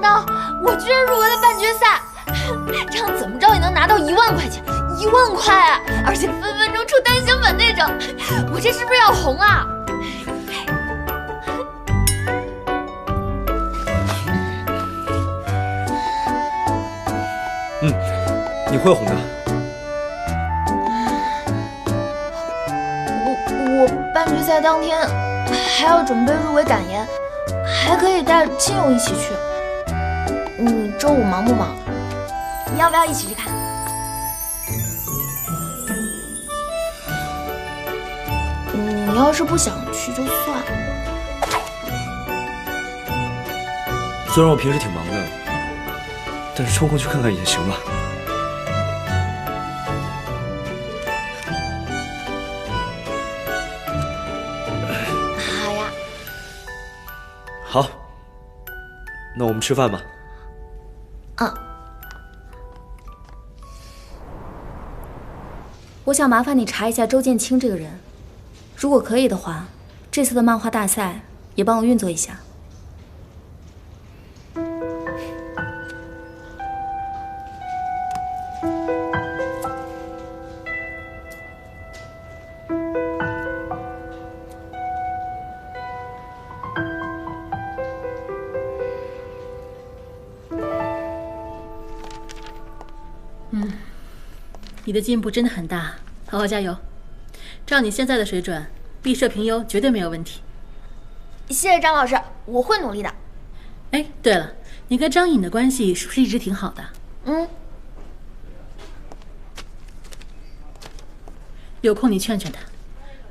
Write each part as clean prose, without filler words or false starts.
到我居然入围了半决赛，这样怎么着也能拿到1万块钱，1万块啊！而且分分钟出单行本那种，我这是不是要红啊？你会红的。我半决赛当天还要准备入围感言，还可以带亲友一起去。你周五忙不忙？你要不要一起去看？你要是不想去就算了。虽然我平时挺忙的，但是抽空去看看也行吧。好呀。好，那我们吃饭吧。我想麻烦你查一下周建清这个人，如果可以的话，这次的漫画大赛也帮我运作一下。你的进步真的很大，好好加油！照你现在的水准，毕设评优绝对没有问题。谢谢张老师，我会努力的。哎，对了，你跟张颖的关系是不是一直挺好的？有空你劝劝他，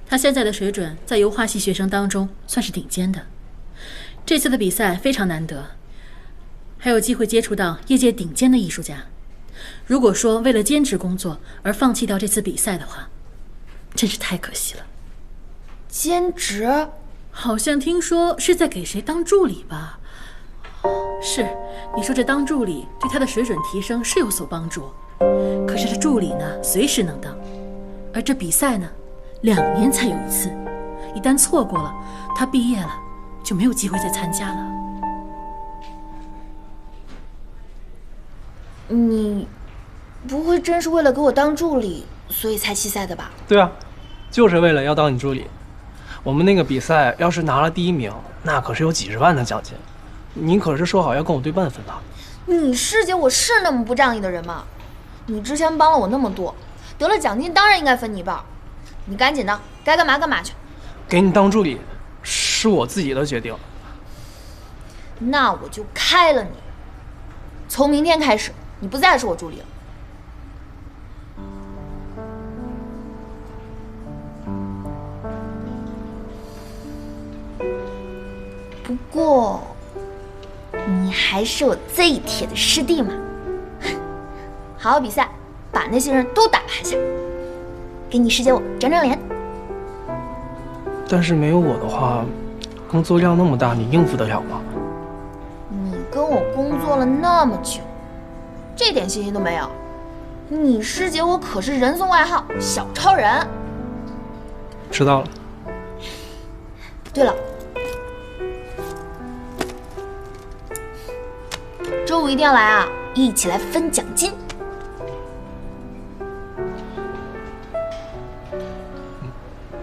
他现在的水准在油画系学生当中算是顶尖的。这次的比赛非常难得，还有机会接触到业界顶尖的艺术家。如果说为了兼职工作而放弃掉这次比赛的话，真是太可惜了。兼职？好像听说是在给谁当助理吧？是，你说这当助理对他的水准提升是有所帮助，可是这助理呢，随时能当，而这比赛呢，2年才有一次，一旦错过了，他毕业了就没有机会再参加了。你不会真是为了给我当助理，所以才弃赛的吧？对啊，就是为了要当你助理。我们那个比赛要是拿了第1名，那可是有几10万的奖金。你可是说好要跟我对半分的。你师姐，我是那么不仗义的人吗？你之前帮了我那么多，得了奖金当然应该分你一半。你赶紧的，该干嘛干嘛去。给你当助理是我自己的决定。那我就开了你。从明天开始，你不再是我助理了。不过，你还是我最铁的师弟嘛。好好比赛，把那些人都打趴下，给你师姐我长长脸。但是没有我的话，工作量那么大，你应付得了吗？你跟我工作了那么久，这点信心都没有？你师姐我可是人送外号小超人。知道了。对了，周五一定要来啊，一起来分奖金。